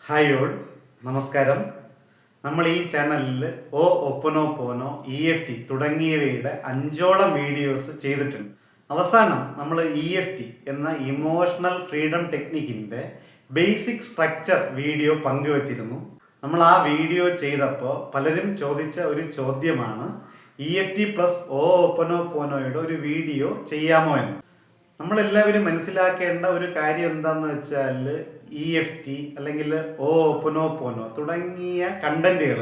Hi all, നമസ്കാരം. നമ്മൾ ഈ ചാനലിൽ ഒപ്പനോപ്പോനോ EFT തുടങ്ങിയവയുടെ 5ഓളം വീഡിയോസ് ചെയ്തിട്ടുണ്ട്. അവസാനം നമ്മൾ EFT എന്ന ഇമോഷണൽ ഫ്രീഡം ടെക്നിക്കിൻ്റെ ബേസിക് സ്ട്രക്ചർ വീഡിയോ പങ്കുവച്ചിരുന്നു. നമ്മൾ ആ വീഡിയോ ചെയ്തപ്പോൾ പലരും ചോദിച്ച ഒരു ചോദ്യമാണ് EFT പ്ലസ് ഒപ്പനോപ്പോനോയുടെ ഒരു വീഡിയോ ചെയ്യാമോ എന്ന്. നമ്മളെല്ലാവരും മനസ്സിലാക്കേണ്ട ഒരു കാര്യം എന്താണെന്ന് വെച്ചാൽ EFT അല്ലെങ്കിൽ ഒപ്പനോപ്പോനോ തുടങ്ങിയ കണ്ടന്റുകൾ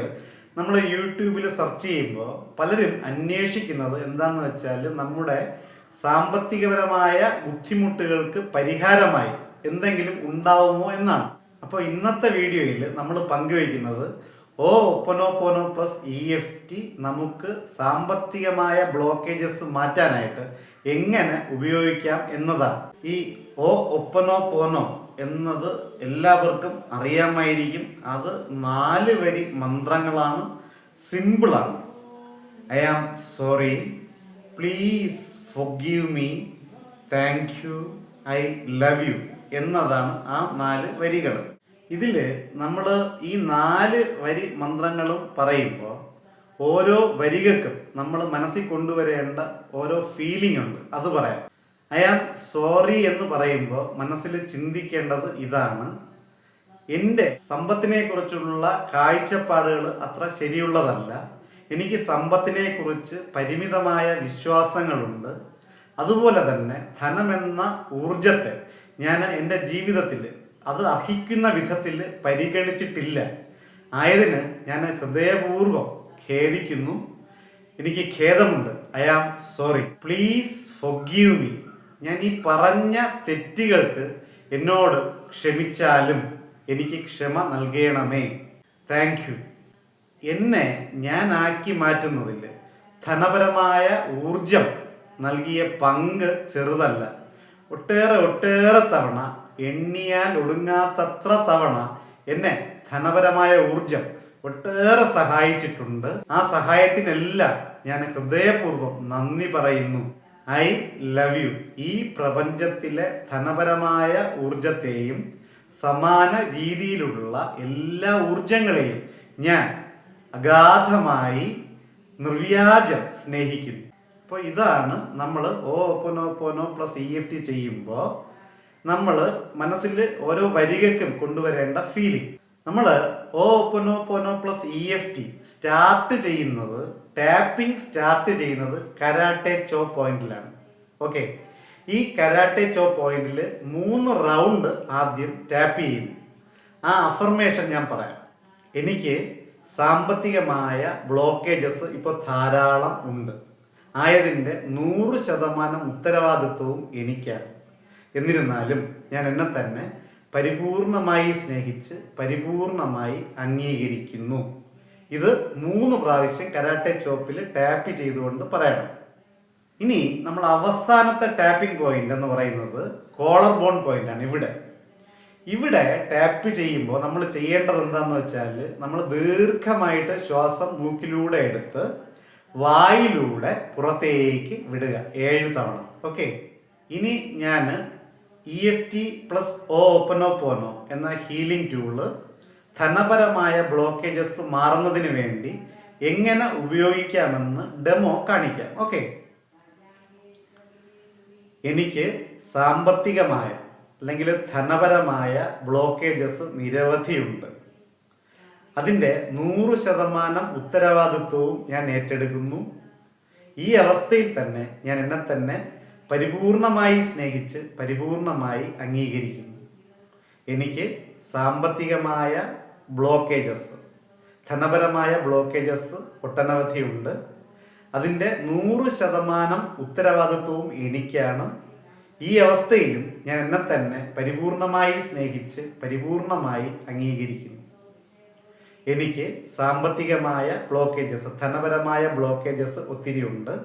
നമ്മൾ യൂട്യൂബിൽ സെർച്ച് ചെയ്യുമ്പോൾ പലരും അന്വേഷിക്കുന്നത് എന്താണെന്ന് വെച്ചാൽ നമ്മുടെ സാമ്പത്തികപരമായ ബുദ്ധിമുട്ടുകൾക്ക് പരിഹാരമായി എന്തെങ്കിലും ഉണ്ടാവുമോ എന്നാണ്. അപ്പോൾ ഇന്നത്തെ വീഡിയോയിൽ നമ്മൾ പങ്കുവയ്ക്കുന്നത് ഒപ്പനോപ്പോനോ പ്ലസ് EFT നമുക്ക് സാമ്പത്തികമായ ബ്ലോക്കേജസ് മാറ്റാനായിട്ട് എങ്ങനെ ഉപയോഗിക്കാം എന്നതാണ്. ഈ ഒപ്പനോപ്പോനോ എന്നത് എല്ലാവർക്കും അറിയാമായിരിക്കും. അത് 4 വരി മന്ത്രങ്ങളാണ്, സിമ്പിളാണ്. I am sorry, please forgive me, thank you, I love you എന്നതാണ് ആ 4 വരികൾ. ഇതിൽ നമ്മൾ ഈ 4 വരി മന്ത്രങ്ങളും പറയുമ്പോൾ ഓരോ വരികൾക്കും നമ്മൾ മനസ്സിൽ കൊണ്ടുവരേണ്ട ഓരോ ഫീലിംഗ് ഉണ്ട്, അത് പറയാം. ഐ ആം സോറി എന്ന് പറയുമ്പോൾ മനസ്സിൽ ചിന്തിക്കേണ്ടത് ഇതാണ്: എൻ്റെ സമ്പത്തിനെ കുറിച്ചുള്ള കാഴ്ചപ്പാടുകൾ അത്ര ശരിയുള്ളതല്ല, എനിക്ക് സമ്പത്തിനെ കുറിച്ച് പരിമിതമായ വിശ്വാസങ്ങളുണ്ട്, അതുപോലെ തന്നെ ധനമെന്ന ഊർജത്തെ ഞാൻ എൻ്റെ ജീവിതത്തിൽ അത് അർഹിക്കുന്ന വിധത്തിൽ പരിഗണിച്ചിട്ടില്ല. ആയതിന് ഞാൻ ഹൃദയപൂർവ്വം ഖേദിക്കുന്നു, എനിക്ക് ഖേദമുണ്ട്. I am sorry, please forgive me. ഞാൻ ഈ പറഞ്ഞ തെറ്റുകൾക്ക് എന്നോട് ക്ഷമിച്ചാലും എനിക്ക് ക്ഷമ നൽകണമേ. Thank you. എന്നെ ഞാനാക്കി മാറ്റുന്നതിൽ ധനപരമായ ഊർജം നൽകിയ പങ്ക് ചെറുതല്ല. ഒട്ടേറെ തവണ, എണ്ണിയാൽ ഒടുങ്ങാത്തത്ര തവണ എന്നെ ധനപരമായ ഊർജം ഒട്ടേറെ സഹായിച്ചിട്ടുണ്ട്. ആ സഹായത്തിനെല്ലാം ഞാൻ ഹൃദയപൂർവ്വം നന്ദി പറയുന്നു. I love U. ഈ പ്രപഞ്ചത്തിലെ ധനപരമായ ഊർജത്തെയും സമാന രീതിയിലുള്ള എല്ലാ ഊർജങ്ങളെയും ഞാൻ അഗാധമായി നിർവ്യാജം സ്നേഹിക്കുന്നു. അപ്പോൾ ഇതാണ് നമ്മൾ ഒപ്പനോപ്പോനോ പ്ലസ് EFT ചെയ്യുമ്പോൾ നമ്മൾ മനസ്സിൽ ഓരോ വരികൾക്കും കൊണ്ടുവരേണ്ട ഫീലിംഗ്. നമ്മൾ ഒപ്പനോപ്പോനോ പ്ലസ് EFT സ്റ്റാർട്ട് ചെയ്യുന്നത്, ടാപ്പിംഗ് സ്റ്റാർട്ട് ചെയ്യുന്നത് കരാട്ടെ ചോ പോയിന്റിലാണ്. ഓക്കെ, ഈ കരാട്ടെ ചോ പോയിന്റിൽ 3 റൗണ്ട് ആദ്യം ടാപ്പ് ചെയ്യുന്നു. ആ അഫർമേഷൻ ഞാൻ പറയാം: എനിക്ക് സാമ്പത്തികമായ ബ്ലോക്കേജസ് ഇപ്പോൾ ധാരാളം ഉണ്ട്, ആയതിൻ്റെ 100% ഉത്തരവാദിത്വവും എനിക്കാണ്. എന്നിരുന്നാലും ഞാൻ എന്നെ തന്നെ പരിപൂർണമായി സ്നേഹിച്ച് പരിപൂർണമായി അംഗീകരിക്കുന്നു. ഇത് 3 പ്രാവശ്യം കരാട്ടെ ചോപ്പിൽ ടാപ്പ് ചെയ്തുകൊണ്ട് പറയണം. ഇനി നമ്മൾ അവസാനത്തെ ടാപ്പിംഗ് പോയിന്റ് എന്ന് പറയുന്നത് കോളർ ബോൺ പോയിന്റ് ആണ്. ഇവിടെ ടാപ്പ് ചെയ്യുമ്പോൾ നമ്മൾ ചെയ്യേണ്ടത് എന്താണെന്ന് വെച്ചാൽ, നമ്മൾ ദീർഘമായിട്ട് ശ്വാസം മൂക്കിലൂടെ എടുത്ത് വായിലൂടെ പുറത്തേക്ക് വിടുക 7 തവണ. ഓക്കെ, ഇനി ഞാൻ EFT പ്ലസ് ഒപ്പനോപ്പോനോ എന്ന ഹീലിംഗ് ടൂള് ധനപരമായ ബ്ലോക്കേജസ് മാറുന്നതിന് വേണ്ടി എങ്ങനെ ഉപയോഗിക്കാമെന്ന് ഡെമോ കാണിക്കാം. ഓക്കെ, എനിക്ക് സാമ്പത്തികമായ അല്ലെങ്കിൽ ധനപരമായ ബ്ലോക്കേജസ് നിരവധിയുണ്ട്. അതിൻ്റെ 100% ഉത്തരവാദിത്വവും ഞാൻ ഏറ്റെടുക്കുന്നു. ഈ അവസ്ഥയിൽ തന്നെ ഞാൻ എന്നെ തന്നെ പരിപൂർണമായി സ്നേഹിച്ച് പരിപൂർണമായി അംഗീകരിക്കുന്നു. എനിക്ക് സാമ്പത്തികമായ ബ്ലോക്കേജസ്, ധനപരമായ ബ്ലോക്കേജസ് ഒട്ടനവധിയുണ്ട്. അതിൻ്റെ 100% ഉത്തരവാദിത്വവും എനിക്കാണ്. ഈ അവസ്ഥയിലും ഞാൻ എന്നെ തന്നെ പരിപൂർണമായി സ്നേഹിച്ച് പരിപൂർണമായി അംഗീകരിക്കുന്നു. എനിക്ക് സാമ്പത്തികമായ ബ്ലോക്കേജസ്, ധനപരമായ ബ്ലോക്കേജസ് ഒത്തിരി ഉണ്ട്.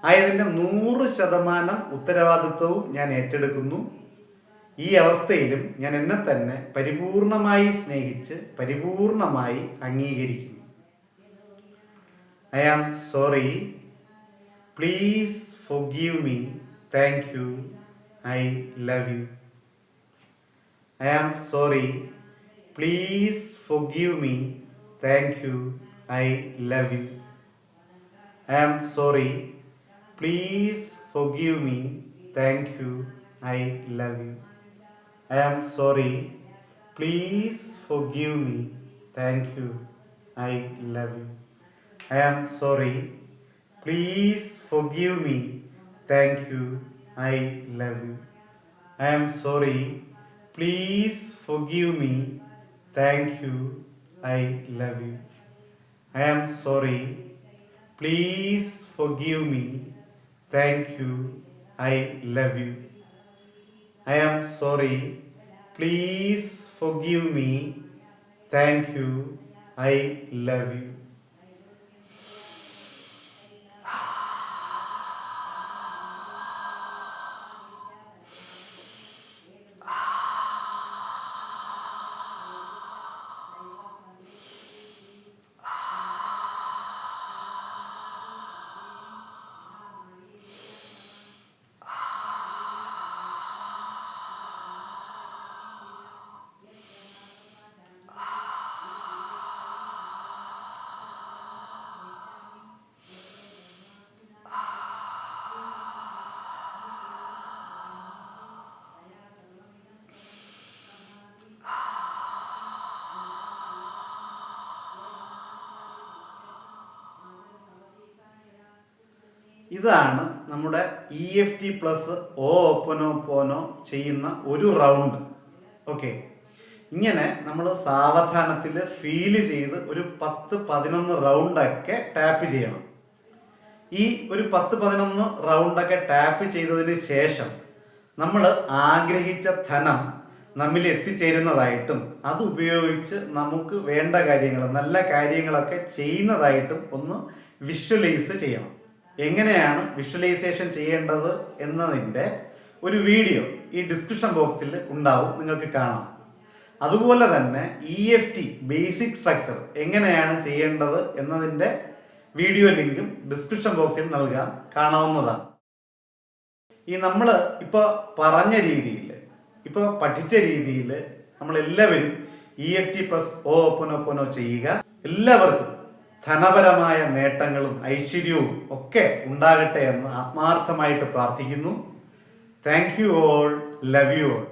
ആയതിൻ്റെ 100% ഉത്തരവാദിത്വവും ഞാൻ ഏറ്റെടുക്കുന്നു. ഈ അവസ്ഥയിലും ഞാൻ എന്നെ തന്നെ പരിപൂർണമായി സ്നേഹിച്ച് പരിപൂർണമായി അംഗീകരിക്കുന്നു. I am sorry, please forgive me, thank you, I love you. I am sorry. Please forgive me. Thank you. I love you. I am sorry. Please forgive me. Thank you. I love you. I am sorry. Please forgive me. Thank you. I love you. I am sorry. Please forgive me. Thank you. I love you. I am sorry. Please forgive me. Thank you. I love you. I am sorry. Please forgive me. Thank you. I love you. I am sorry. Please forgive me. Thank you. I love you. ഇതാണ് നമ്മുടെ EFT plus ഓപ്പനോപോനോ ചെയ്യുന്ന ഒരു round. Okay, ഇങ്ങനെ നമ്മൾ സാവധാനത്തിൽ feel ചെയ്ത് ഒരു 10-11 റൗണ്ടൊക്കെ tap ചെയ്യണം. ഈ ഒരു 10-11 റൗണ്ടൊക്കെ ടാപ്പ് ചെയ്തതിന് ശേഷം നമ്മൾ ആഗ്രഹിച്ച ധനം നമ്മിൽ എത്തിച്ചേരുന്നതായിട്ടും അത് ഉപയോഗിച്ച് നമുക്ക് വേണ്ട കാര്യങ്ങൾ, നല്ല കാര്യങ്ങളൊക്കെ ചെയ്യുന്നതായിട്ടും ഒന്ന് വിഷ്വലൈസ് ചെയ്യണം. എങ്ങനെയാണ് വിഷ്വലൈസേഷൻ ചെയ്യേണ്ടത് എന്നതിൻ്റെ ഒരു വീഡിയോ ഈ ഡിസ്ക്രിപ്ഷൻ ബോക്സിൽ ഉണ്ടാവും, നിങ്ങൾക്ക് കാണാം. അതുപോലെ തന്നെ EFT ബേസിക് സ്ട്രക്ചർ എങ്ങനെയാണ് ചെയ്യേണ്ടത് എന്നതിൻ്റെ വീഡിയോ ലിങ്കും ഡിസ്ക്രിപ്ഷൻ ബോക്സിൽ നൽകാം, കാണാവുന്നതാണ്. ഈ നമ്മൾ ഇപ്പോൾ പറഞ്ഞ രീതിയിൽ, ഇപ്പോൾ പഠിച്ച രീതിയിൽ നമ്മളെല്ലാവരും EFT പ്ലസ് ഓപ്പനോപോനോ ചെയ്യുക. എല്ലാവർക്കും ധനപരമായ നേട്ടങ്ങളും ഐശ്വര്യവും ഒക്കെ ഉണ്ടാകട്ടെ എന്ന് ആത്മാർത്ഥമായിട്ട് പ്രാർത്ഥിക്കുന്നു. Thank you all. Love you all.